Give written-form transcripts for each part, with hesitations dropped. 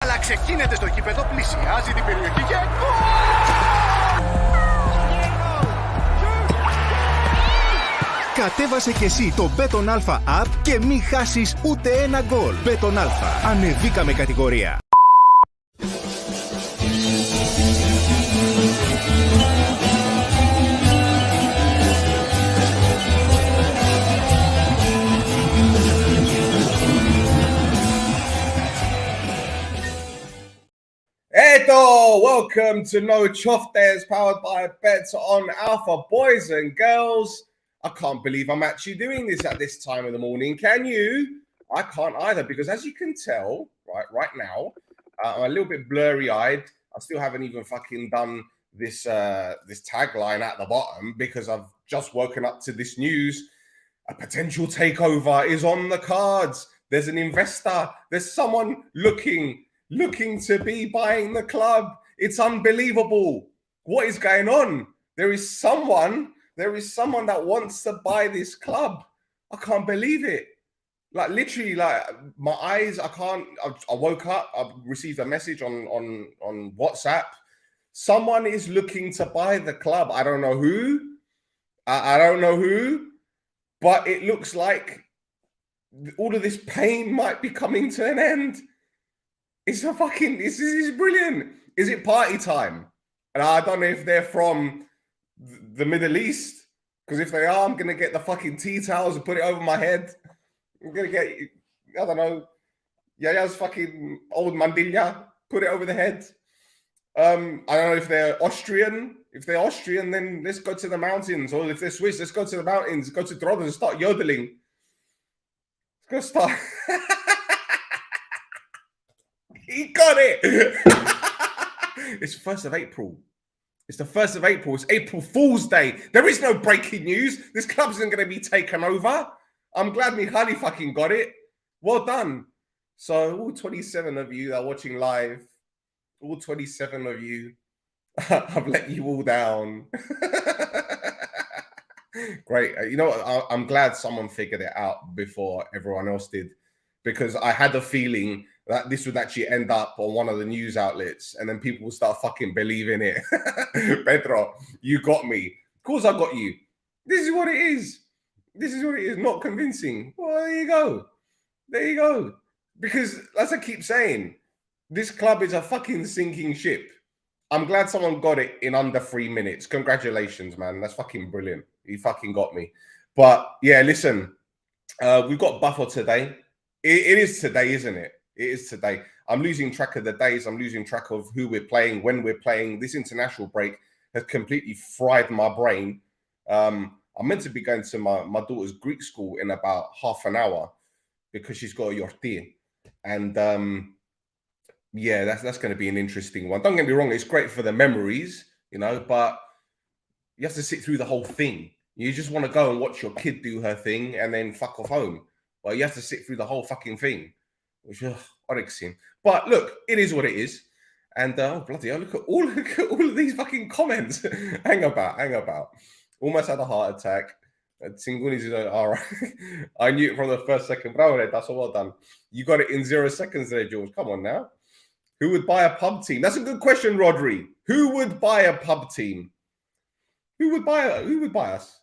άλλαξε, γίνεται στο γήπεδο, πλησιάζει την περιοχή και... Κατέβασε και εσύ το Bet On Alfa app και μη χάσεις ούτε ένα γκολ. Bet On Alfa. Ανεβήκαμε κατηγορία. Welcome to No Choftes, powered by Bet On Alpha. Boys and girls, I can't believe I'm actually doing this at this time of the morning. Can you? I can't either, because as you can tell, right now, I'm a little bit blurry-eyed. I still haven't even fucking done this tagline at the bottom because I've just woken up to this news. A potential takeover is on the cards. There's an investor. There's someone looking to be buying the club. It's unbelievable. What is going on? There is someone that wants to buy this club. I can't believe it. Like literally, like my eyes, I woke up, I received a message on WhatsApp. Someone is looking to buy the club. I don't know who. I don't know who, but it looks like all of this pain might be coming to an end. This is brilliant. Is it party time? And I don't know if they're from the Middle East, because if they are, I'm going to get the fucking tea towels and put it over my head. I'm going to get, I don't know, Yaya's fucking old mandilla, put it over the head. I don't know if they're Austrian. If they're Austrian, then let's go to the mountains. Or if they're Swiss, let's go to the mountains, go to Drodden and start yodeling. Let's go start... He got it. It's 1st of April. It's the 1st of April. It's April Fool's Day. There is no breaking news. This club isn't going to be taken over. I'm glad Mihaly fucking got it. Well done. So all 27 of you that are watching live, all 27 of you, I've let you all down. Great. You know what? I'm glad someone figured it out before everyone else did, because I had a feeling that this would actually end up on one of the news outlets and then people will start fucking believing it. Pedro, you got me. Of course I got you. This is what it is. This is what it is. Not convincing. Well, there you go. There you go. Because as I keep saying, this club is a fucking sinking ship. I'm glad someone got it in under 3 minutes. Congratulations, man. That's fucking brilliant. You fucking got me. But yeah, listen, we've got Buffer today. It is today, isn't it? It is today. I'm losing track of the days. I'm losing track of who we're playing, when we're playing. This international break has completely fried my brain. I'm meant to be going to my daughter's Greek school in about half an hour because she's got a yorti. And yeah, that's going to be an interesting one. Don't get me wrong. It's great for the memories, you know, but you have to sit through the whole thing. You just want to go and watch your kid do her thing and then fuck off home. Well, you have to sit through the whole fucking thing. Which Oryxin. But look, it is what it is. And oh bloody hell, look at all of these fucking comments. hang about. Almost had a heart attack. Singunis is all right. I knew it from the first second. Bravo, that's all well done. You got it in 0 seconds there, George. Come on now. Who would buy a pub team? That's a good question, Rodri. Who would buy a pub team? Who would buy us?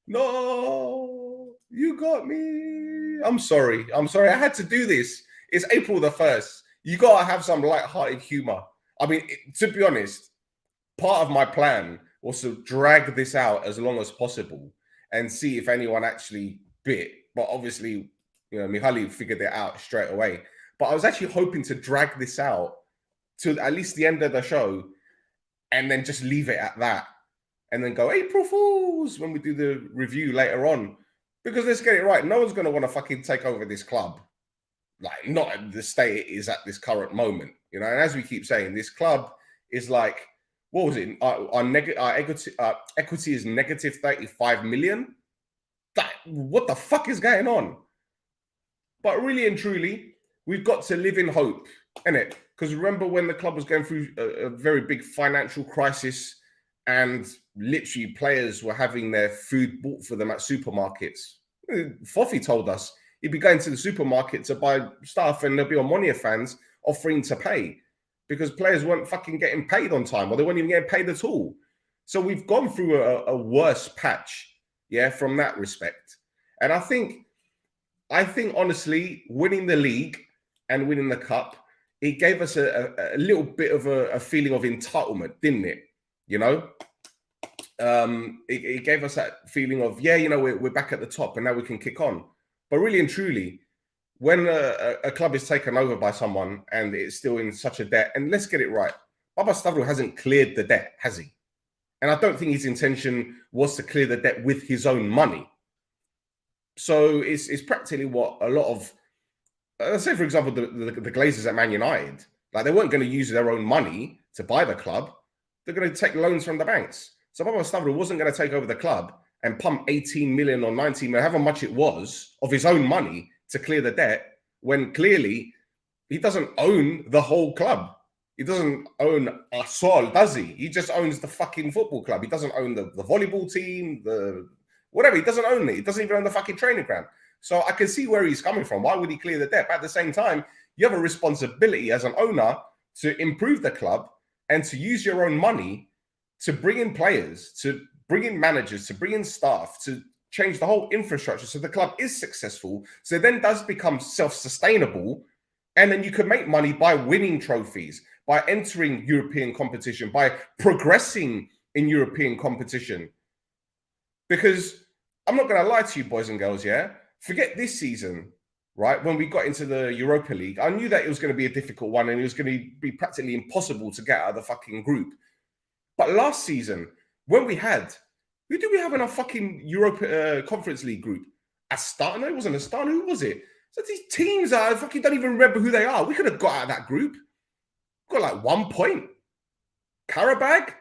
No, you got me. I'm sorry. I had to do this. It's April the 1st. You got to have some light-hearted humor. I mean, to be honest, part of my plan was to drag this out as long as possible and see if anyone actually bit. But obviously, you know, Mihaly figured it out straight away. But I was actually hoping to drag this out to at least the end of the show and then just leave it at that. And then go, April Fools, when we do the review later on. Because let's get it right. No one's going to want to fucking take over this club. Like, not at the state it is at this current moment, you know. And as we keep saying, this club is like, what was it? Our equity is negative 35 million. What the fuck is going on? But really and truly, we've got to live in hope, innit? Because remember when the club was going through a very big financial crisis and literally players were having their food bought for them at supermarkets. Fofi told us he'd be going to the supermarket to buy stuff and there'll be Omonoia fans offering to pay because players weren't fucking getting paid on time or they weren't even getting paid at all. So we've gone through a worse patch, yeah, from that respect. And I think honestly, winning the league and winning the cup, it gave us a little bit of a feeling of entitlement, didn't it? You know, it gave us that feeling of, yeah, you know, we're back at the top and now we can kick on. But really and truly, when a club is taken over by someone and it's still in such a debt, and let's get it right, Baba Stavro hasn't cleared the debt, has he? And I don't think his intention was to clear the debt with his own money. So it's practically what a lot of, let's say, for example, the Glazers at Man United, like they weren't going to use their own money to buy the club. They're going to take loans from the banks. So Baba Stavro wasn't going to take over the club and pump 18 million or 19 million, however much it was, of his own money to clear the debt, when clearly he doesn't own the whole club. He doesn't own a soul, does he? He just owns the fucking football club. He doesn't own the volleyball team, the whatever. He doesn't own it. He doesn't even own the fucking training ground. So I can see where he's coming from. Why would he clear the debt? But at the same time, you have a responsibility as an owner to improve the club and to use your own money to bring in players, to bring in managers, to bring in staff, to change the whole infrastructure so the club is successful. So it then does become self-sustainable. And then you can make money by winning trophies, by entering European competition, by progressing in European competition. Because I'm not going to lie to you, boys and girls, yeah? Forget this season, right? When we got into the Europa League, I knew that it was going to be a difficult one and it was going to be practically impossible to get out of the fucking group. But last season, when we had, who did we have in our fucking Europa Conference League group? Astana? No, it wasn't Astana. Who was it? So these teams, I fucking don't even remember who they are. We could have got out of that group. Got like 1 point. Karabag?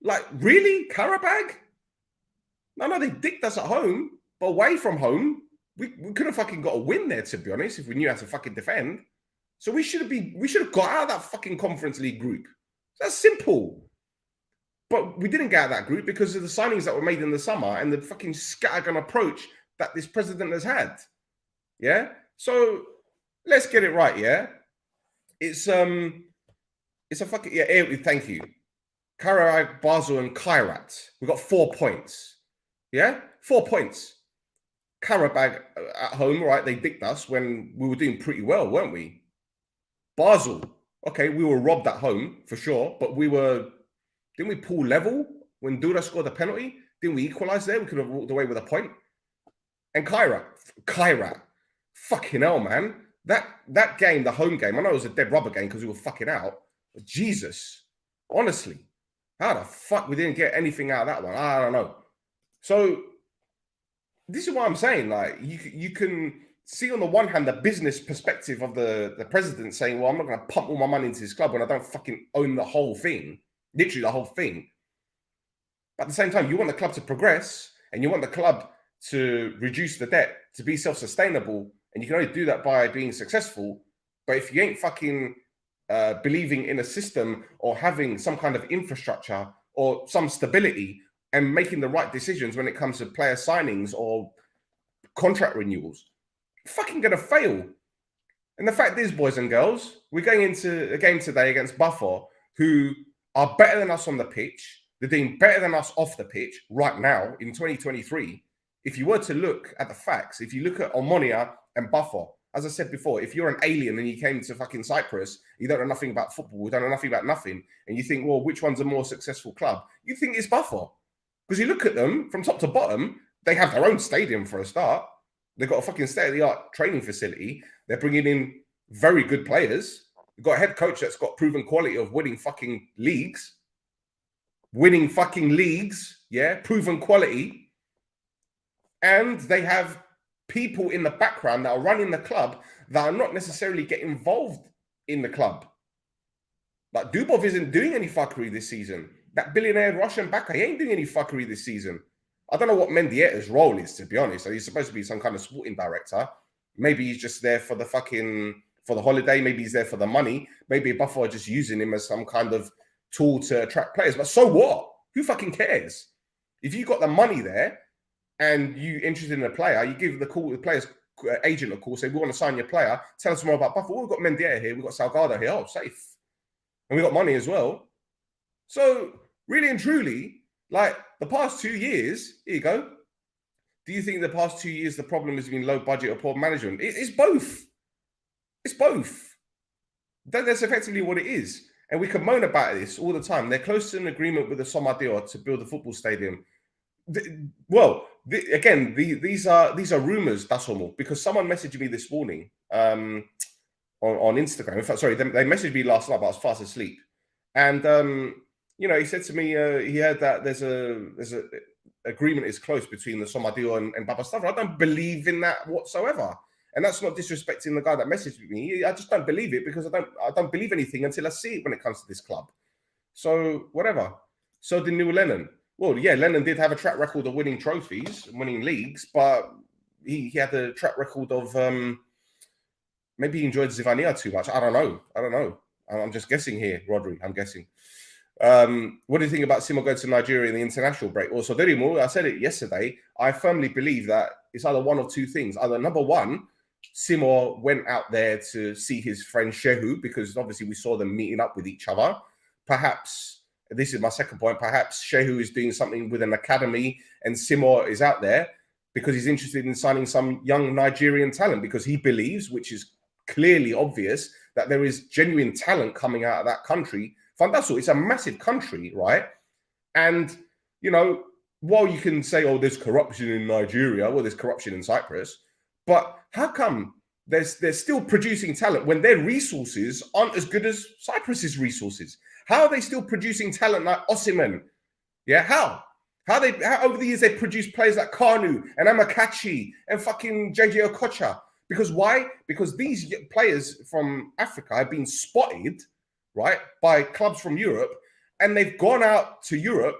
Like, really? Karabag? No, they dicked us at home, but away from home, we could have fucking got a win there, to be honest, if we knew how to fucking defend. So we should have got out of that fucking Conference League group. That's simple. But we didn't get out of that group because of the signings that were made in the summer and the fucking scattergun approach that this president has had. Yeah? So let's get it right, yeah? It's a fucking, yeah, thank you. Karabag, Basel, and Kairat. We got 4 points. Yeah? 4 points. Karabag at home, right? They dicked us when we were doing pretty well, weren't we? Basel, okay, we were robbed at home for sure, but didn't we pull level when Dura scored the penalty? Didn't we equalize there? We could have walked away with a point. And Kairat, fucking hell, man. That game, the home game, I know it was a dead rubber game because we were fucking out. But Jesus, honestly, how the fuck we didn't get anything out of that one? I don't know. So this is what I'm saying. Like, you can see on the one hand the business perspective of the president saying, well, I'm not going to pump all my money into this club when I don't fucking own the whole thing. Literally the whole thing. But at the same time, you want the club to progress and you want the club to reduce the debt, to be self-sustainable. And you can only do that by being successful. But if you ain't fucking believing in a system or having some kind of infrastructure or some stability and making the right decisions when it comes to player signings or contract renewals, you're fucking going to fail. And the fact is, boys and girls, we're going into a game today against Buffer, who are better than us on the pitch. They're doing better than us off the pitch right now in 2023. If you were to look at the facts, if you look at Omonoia and Buffer, as I said before, if you're an alien and you came to fucking Cyprus, you don't know nothing about football, you don't know nothing about nothing, and you think, well, which one's a more successful club? You think it's Buffer. Because you look at them from top to bottom, they have their own stadium for a start. They've got a fucking state-of-the-art training facility. They're bringing in very good players. You've got a head coach that's got proven quality of winning fucking leagues. Yeah, proven quality. And they have people in the background that are running the club that are not necessarily getting involved in the club. Like Dubov isn't doing any fuckery this season. That billionaire Russian backer, he ain't doing any fuckery this season. I don't know what Mendieta's role is, to be honest. He's supposed to be some kind of sporting director. Maybe he's just there for the holiday. Maybe he's there for the money. Maybe Buffalo are just using him as some kind of tool to attract players. But so what? Who fucking cares? If you got the money there and you interested in a player, you give the call to the players, agent a call, say, we want to sign your player. Tell us more about Buffett. We've got Mendieta here. We've got Salgado here. Oh, safe. And we got money as well. So really and truly, like the past 2 years, here you go. Do you think the past 2 years the problem has been low budget or poor management? It's both. It's both. That's effectively what it is. And we can moan about this all the time. They're close to an agreement with the Somalia to build a football stadium. These are rumors, that's all. Because someone messaged me this morning on Instagram. In fact, sorry, they messaged me last night, but I was fast asleep. And he said to me he heard that there's a agreement is close between the Somalia and Baba Stafford. I don't believe in that whatsoever. And that's not disrespecting the guy that messaged me. I just don't believe it because I don't believe anything until I see it when it comes to this club. So whatever. So did Neil Lennon. Well, yeah, Lennon did have a track record of winning trophies, winning leagues, but he had a track record of maybe he enjoyed Zivania too much. I don't know. I'm just guessing here, Rodri. I'm guessing. What do you think about Simo going to Nigeria in the international break? Also, Derimo, I said it yesterday. I firmly believe that it's either one of two things. Either number one, Simo went out there to see his friend Shehu because obviously we saw them meeting up with each other. Perhaps, this is my second point, perhaps Shehu is doing something with an academy and Simo is out there because he's interested in signing some young Nigerian talent because he believes, which is clearly obvious, that there is genuine talent coming out of that country. Fandasso, it's a massive country, right? And, while you can say, oh, there's corruption in Nigeria, well, there's corruption in Cyprus, but how come they're still producing talent when their resources aren't as good as Cyprus's resources? How are they still producing talent like Osimhen? Yeah, how over the years they produced players like Kanu and Amakachi and fucking JJ Okocha? Because why? Because these players from Africa have been spotted, right, by clubs from Europe, and they've gone out to Europe.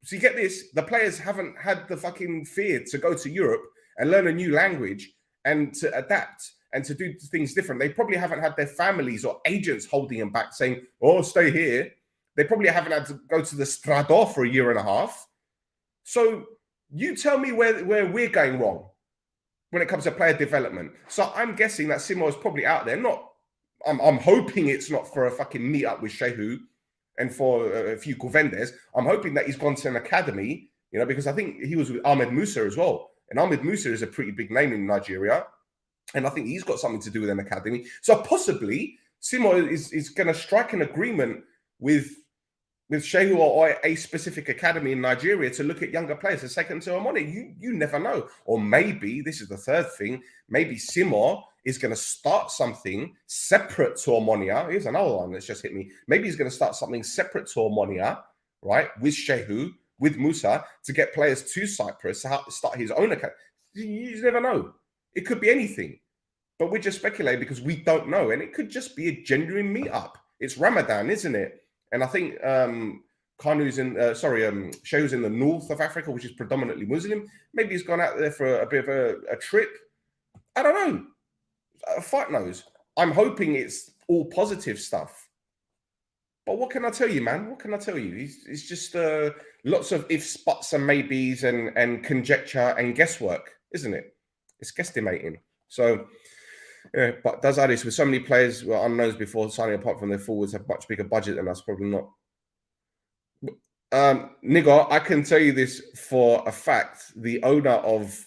So you get this, the players haven't had the fucking fear to go to Europe and learn a new language and to adapt and to do things different. They probably haven't had their families or agents holding them back saying, oh, stay here. They probably haven't had to go to the Strador for a year and a half. So you tell me where we're going wrong when it comes to player development. So I'm guessing that Simo is probably out there. I'm hoping it's not for a fucking meet up with Shehu and for a few Govendes. I'm hoping that he's gone to an academy, because I think he was with Ahmed Musa as well. And Ahmed Musa is a pretty big name in Nigeria. And I think he's got something to do with an academy. So possibly Simo is going to strike an agreement with Shehu or a specific academy in Nigeria to look at younger players and second to Omonoia. You never know. Or maybe, this is the third thing, maybe Simo is going to start something separate to Omonoia. Here's another one that's just hit me. Maybe he's going to start something separate to Omonoia, right, with Shehu, with Musa, to get players to Cyprus, to start his own account. You never know. It could be anything. But we're just speculating because we don't know. And it could just be a genuine meetup. It's Ramadan, isn't it? And I think Shehu's in the north of Africa, which is predominantly Muslim. Maybe he's gone out there for a bit of a trip. I don't know. Fuck knows. I'm hoping it's all positive stuff. But what can I tell you, man? What can I tell you? It's just lots of ifs, buts, and maybes and conjecture and guesswork, isn't it? It's guesstimating. So, yeah, but does Addis, with so many players were unknowns before signing, apart from their forwards, have much bigger budget than us? Probably not. Nigo, I can tell you this for a fact. The owner of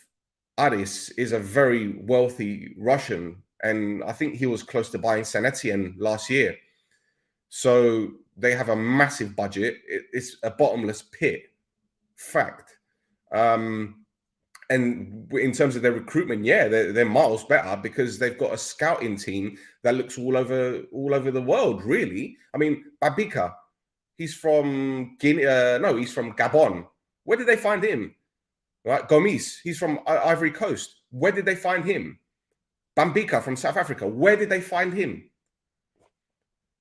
Addis is a very wealthy Russian, and I think he was close to buying Saint Etienne last year. So they have a massive budget. It's a bottomless pit. Fact. And in terms of their recruitment, yeah, they're miles better because they've got a scouting team that looks all over the world, really. I mean, Babika, he's from Guinea. He's from Gabon. Where did they find him? Right, Gomis, he's from Ivory Coast. Where did they find him? Bambika from South Africa. Where did they find him?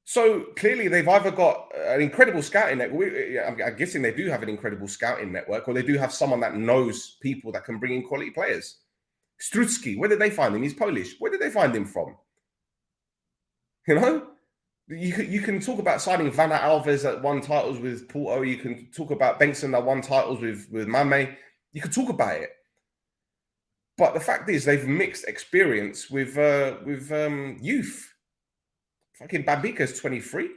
So clearly they've either got an incredible scouting network. I'm guessing they do have an incredible scouting network, or they do have someone that knows people that can bring in quality players. Strutsky, where did they find him? He's Polish. Where did they find him from? You can talk about signing Vanna Alves that won titles with Porto. You can talk about Bengtson that won titles with Mame. You could talk about it. But the fact is, they've mixed experience with youth. Fucking Bambika's 23,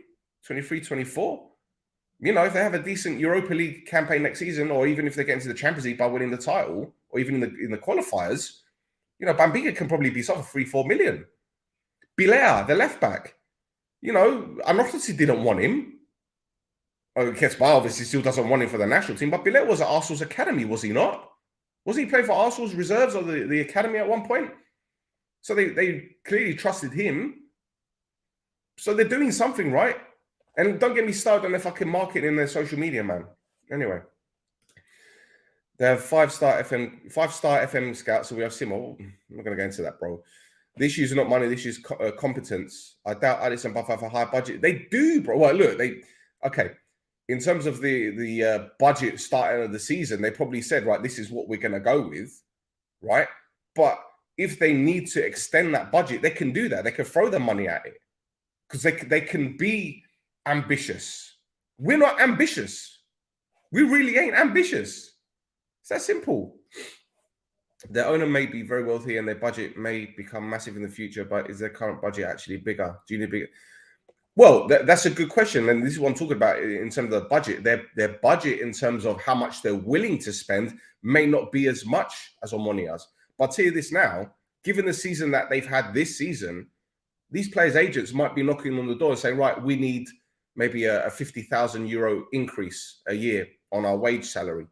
24. You know, if they have a decent Europa League campaign next season, or even if they get into the Champions League by winning the title, or even in the qualifiers, you know, Bambika can probably be sold for 3-4 million. Bilea, the left back, you know, ANTROPI didn't want him. Oh, Kesba obviously still doesn't want him for the national team, but Bilea was at Arsenal's academy, was he not? Wasn't he playing for Arsenal's reserves or the academy at one point? So they clearly trusted him. So they're doing something right. And don't get me started on their fucking marketing and their social media, man. Anyway. They have five-star FM scouts, so we have Simo. I'm not going to go into that, bro. The issue is not money. The issue is competence. I doubt Addis and Buff have a high budget. They do, bro. Well, look, okay. In terms of the budget starting of the season, they probably said, right, this is what we're going to go with, right? But if they need to extend that budget, they can do that. They can throw the money at it because they can be ambitious. We're not ambitious. We really ain't ambitious. It's that simple. Their owner may be very wealthy and their budget may become massive in the future, but is their current budget actually bigger? Do you need bigger? Well, that's a good question. And this is what I'm talking about in terms of the budget. Their budget in terms of how much they're willing to spend may not be as much as Omonia's. But I'll tell you this now, given the season that they've had this season, these players' agents might be knocking on the door and saying, right, we need maybe a 50,000 euro increase a year on our wage salary.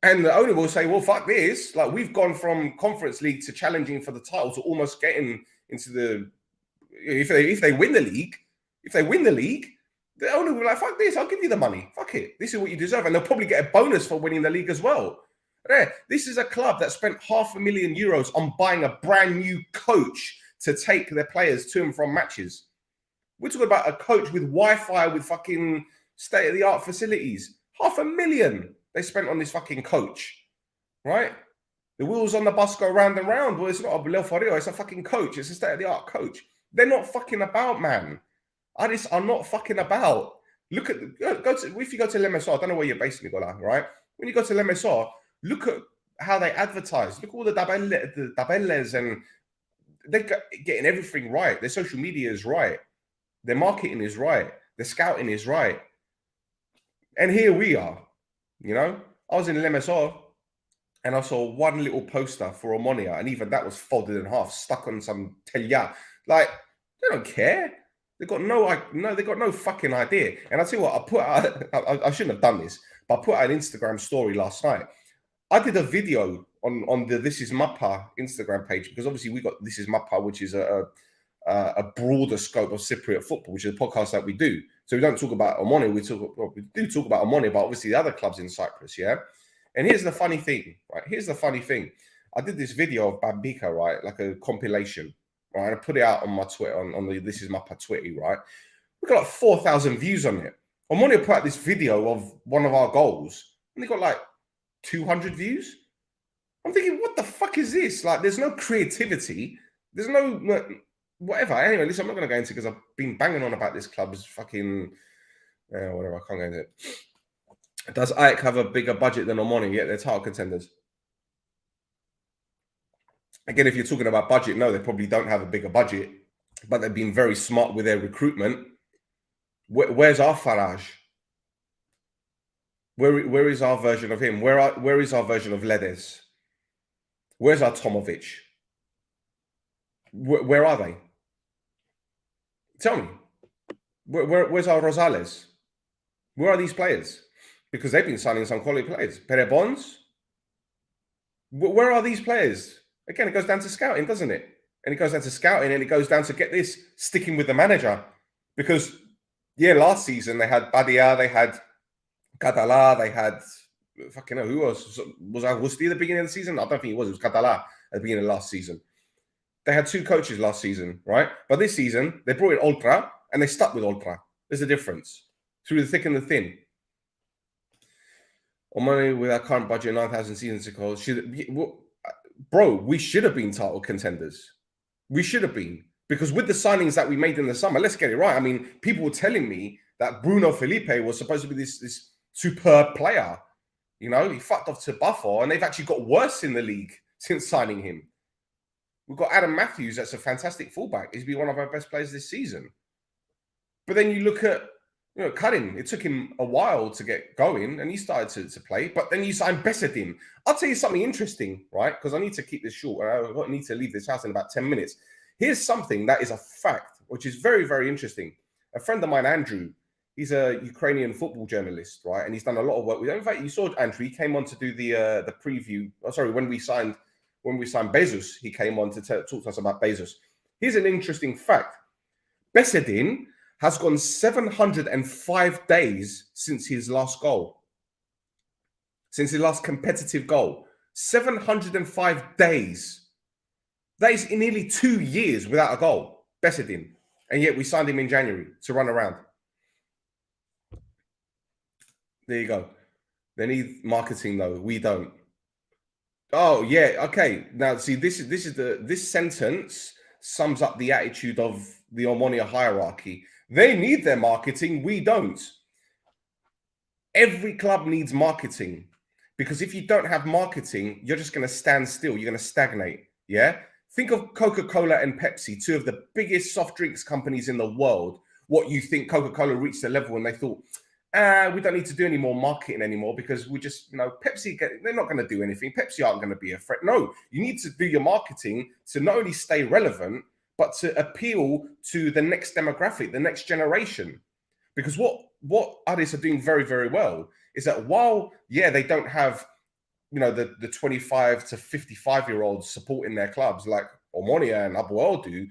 And the owner will say, well, fuck this. Like, we've gone from Conference League to challenging for the title to almost getting into the... If they win the league, the owner will be like, fuck this, I'll give you the money. Fuck it. This is what you deserve. And they'll probably get a bonus for winning the league as well. This is a club that spent €500,000 on buying a brand new coach to take their players to and from matches. We're talking about a coach with Wi-Fi, with fucking state-of-the-art facilities. $500,000 they spent on this fucking coach, right? The wheels on the bus go round and round. Well, it's not a Leofario, it's a fucking coach. It's a state-of-the-art coach. They're not fucking about, man. Addis are not fucking about. Look at, if you go to LMSR, I don't know where you're based, Nicola, right? When you go to LMSR, look at how they advertise. Look at all the tabeles, and they're getting everything right. Their social media is right. Their marketing is right. Their scouting is right. And here we are, you know? I was in LMSR and I saw one little poster for Omonoia, and even that was folded in half, stuck on some telia. Like, they don't care. They got no fucking idea. And I tell you what, I put out, I shouldn't have done this, but I put out an Instagram story last night. I did a video on the This Is Mappa Instagram page, because obviously we got This Is Mappa, which is a broader scope of Cypriot football, which is a podcast that we do. So we don't talk about Omonoia. We do talk about Omonoia, but obviously the other clubs in Cyprus, yeah. And here's the funny thing, right? Here's the funny thing. I did this video of Bambika, right, like a compilation, right? I put it out on my Twitter, on the This Is Mappa Twitter, right? We got like 4,000 views on it. Omonoia put out this video of one of our goals, and they got like 200 views. I'm thinking, what the fuck is this? Like, there's no creativity. There's no whatever. Anyway, listen, I'm not going to go into it because I've been banging on about this club's fucking whatever. I can't go into it. Does AEK have a bigger budget than Omonoia? Yet they're title contenders. Again, if you're talking about budget, no, they probably don't have a bigger budget, but they've been very smart with their recruitment. Where's our Faraj? Where is our version of him? Where is our version of Ledes? Where's our Tomovic? Where are they? Tell me. Where's our Rosales? Where are these players? Because they've been signing some quality players. Perebons? Where are these players? Again, it goes down to scouting, doesn't it? And it goes down to scouting, and it goes down to, get this, sticking with the manager. Because, yeah, last season they had Badia, they had Catala, they had, fucking hell, who else? Was Agusti at the beginning of the season? I don't think it was. It was Catala at the beginning of last season. They had two coaches last season, right? But this season, they brought in Ultra, and they stuck with Ultra. There's a difference. Through the thick and the thin. Omonoia with our current budget, 9,000 season tickets, bro, we should have been title contenders. We should have been. Because with the signings that we made in the summer, let's get it right. I mean, people were telling me that Bruno Felipe was supposed to be this superb player. You know, he fucked off to Buffalo, and they've actually got worse in the league since signing him. We've got Adam Matthews, that's a fantastic fullback. He's been one of our best players this season. But then you look at, Karim, it took him a while to get going and he started to play. But then you sign Bessedin. I'll tell you something interesting, right? Because I need to keep this short. I need to leave this house in about 10 minutes. Here's something that is a fact, which is very, very interesting. A friend of mine, Andrew, he's a Ukrainian football journalist, right? And he's done a lot of work with them. In fact, you saw Andrew, he came on to do the preview. Oh, sorry, when we signed Bezos, he came on to talk to us about Bezos. Here's an interesting fact. Bessedin has gone 705 days since his last goal. Since his last competitive goal. 705 days. That is in nearly 2 years without a goal. Bessedin. And yet we signed him in January to run around. There you go. They need marketing though. We don't. Oh yeah, okay. Now see, this sentence sums up the attitude of the Omonoia hierarchy. They need their marketing. We don't. Every club needs marketing because if you don't have marketing, you're just going to stand still. You're going to stagnate. Yeah. Think of Coca-Cola and Pepsi, two of the biggest soft drinks companies in the world. What you think Coca-Cola reached a level when they thought, we don't need to do any more marketing anymore because we just, Pepsi, they're not going to do anything. Pepsi aren't going to be a threat. No, you need to do your marketing to not only stay relevant, but to appeal to the next demographic, the next generation. Because what artists are doing very, very well is that while, they don't have, the 25 to 55-year-olds supporting their clubs like Omonoia and Abuel do,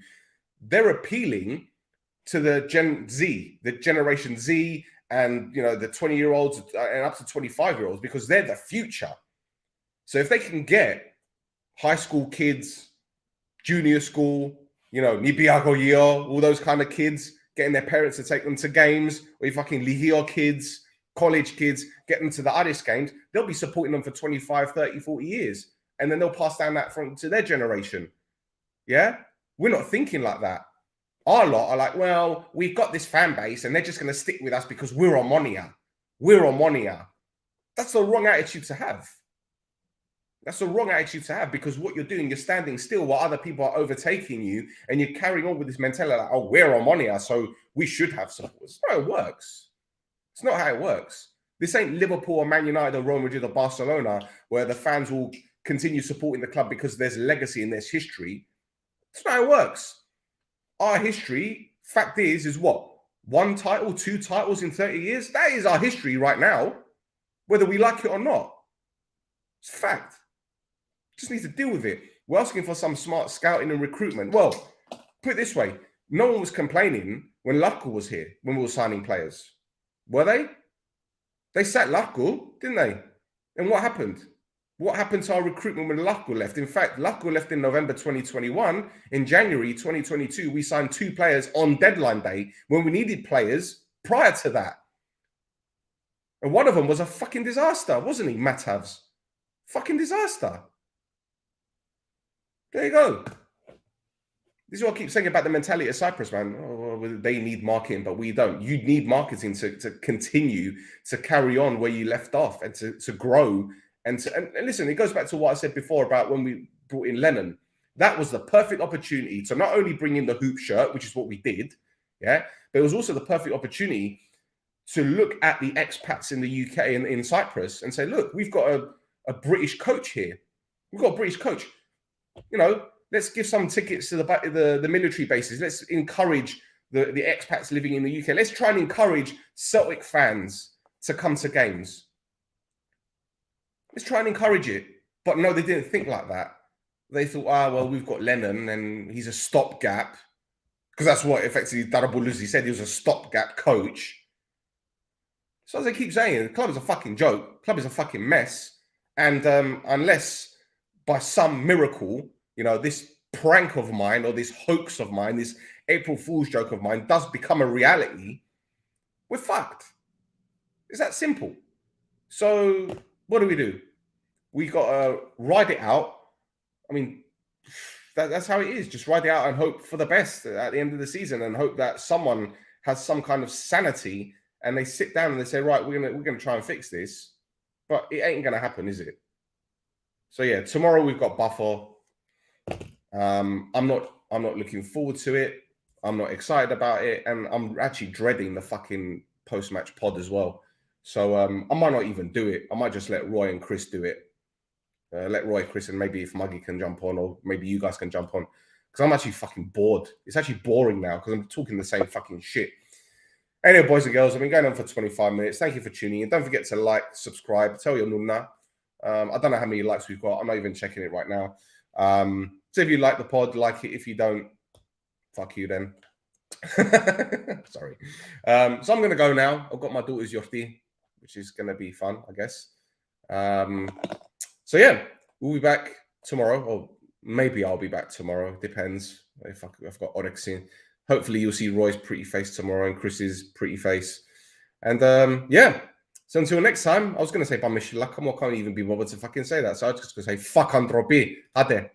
they're appealing to the Gen Z, the Generation Z, and the 20-year-olds and up to 25-year-olds because they're the future. So if they can get high school kids, junior school, Nibiago, all those kind of kids, getting their parents to take them to games, or you fucking Ligio kids, college kids, get them to the artist games, they'll be supporting them for 25, 30, 40 years. And then they'll pass down that to their generation. Yeah? We're not thinking like that. Our lot are like, well, we've got this fan base and they're just going to stick with us because we're Omonoia. We're Omonoia. That's the wrong attitude to have. That's the wrong attitude to have because what you're doing, you're standing still while other people are overtaking you and you're carrying on with this mentality like, oh, we're Omonoia, so we should have support. It's not how it works. It's not how it works. This ain't Liverpool or Man United or Real Madrid or Barcelona where the fans will continue supporting the club because there's legacy and there's history. It's not how it works. Our history, fact is what? 1 title, 2 titles in 30 years? That is our history right now, whether we like it or not. It's fact. Just need to deal with it. We're asking for some smart scouting and recruitment. Well, put it this way. No one was complaining when Lacko was here, when we were signing players. Were they? They sacked Lacko, didn't they? And what happened? What happened to our recruitment when Lacko left? In fact, Lacko left in November 2021. In January 2022, we signed 2 players on deadline day when we needed players prior to that. And one of them was a fucking disaster, wasn't he, Matavs? Fucking disaster. There you go. This is what I keep saying about the mentality of Cyprus, man. Oh, well, they need marketing, but we don't. You need marketing to continue to carry on where you left off and to grow. And listen, it goes back to what I said before about when we brought in Lennon. That was the perfect opportunity to not only bring in the hoop shirt, which is what we did, but it was also the perfect opportunity to look at the expats in the UK and in Cyprus and say, look, we've got a British coach here. We've got a British coach. Let's give some tickets to the military bases. Let's encourage the expats living in the UK. Let's try and encourage Celtic fans to come to games. Let's try and encourage it. But no, they didn't think like that. They thought, well, we've got Lennon and he's a stopgap. Because that's what effectively Darabuluzi said. He was a stopgap coach. So as I keep saying, the club is a fucking joke. The club is a fucking mess. And unless by some miracle, this prank of mine or this hoax of mine, this April Fool's joke of mine does become a reality, we're fucked. It's that simple. So what do? We got to ride it out. I mean, that's how it is. Just ride it out and hope for the best at the end of the season and hope that someone has some kind of sanity and they sit down and they say, right, we're gonna try and fix this. But it ain't going to happen, is it? So yeah, tomorrow we've got Buffer. I'm not looking forward to it. I'm not excited about it, and I'm actually dreading the fucking post-match pod as well. So I might not even do it. I might just let Roy and Chris do it. Let Roy, Chris, and maybe if Muggy can jump on, or maybe you guys can jump on, because I'm actually fucking bored. It's actually boring now because I'm talking the same fucking shit. Anyway, boys and girls, I've been going on for 25 minutes. Thank you for tuning in. Don't forget to like, subscribe, tell your nunna. I don't know how many likes we've got. I'm not even checking it right now. So if you like the pod, like it. If you don't, fuck you then. Sorry. So I'm going to go now. I've got my daughter's yachty, which is going to be fun, I guess. So yeah, we'll be back tomorrow, or maybe I'll be back tomorrow. Depends if I've got Onyx in. Hopefully you'll see Roy's pretty face tomorrow and Chris's pretty face. And yeah, so until next time, I was going to say Bamishila, I can't even be bothered to fucking say that. So I was just going to say, fuck ANTROPI. Ade.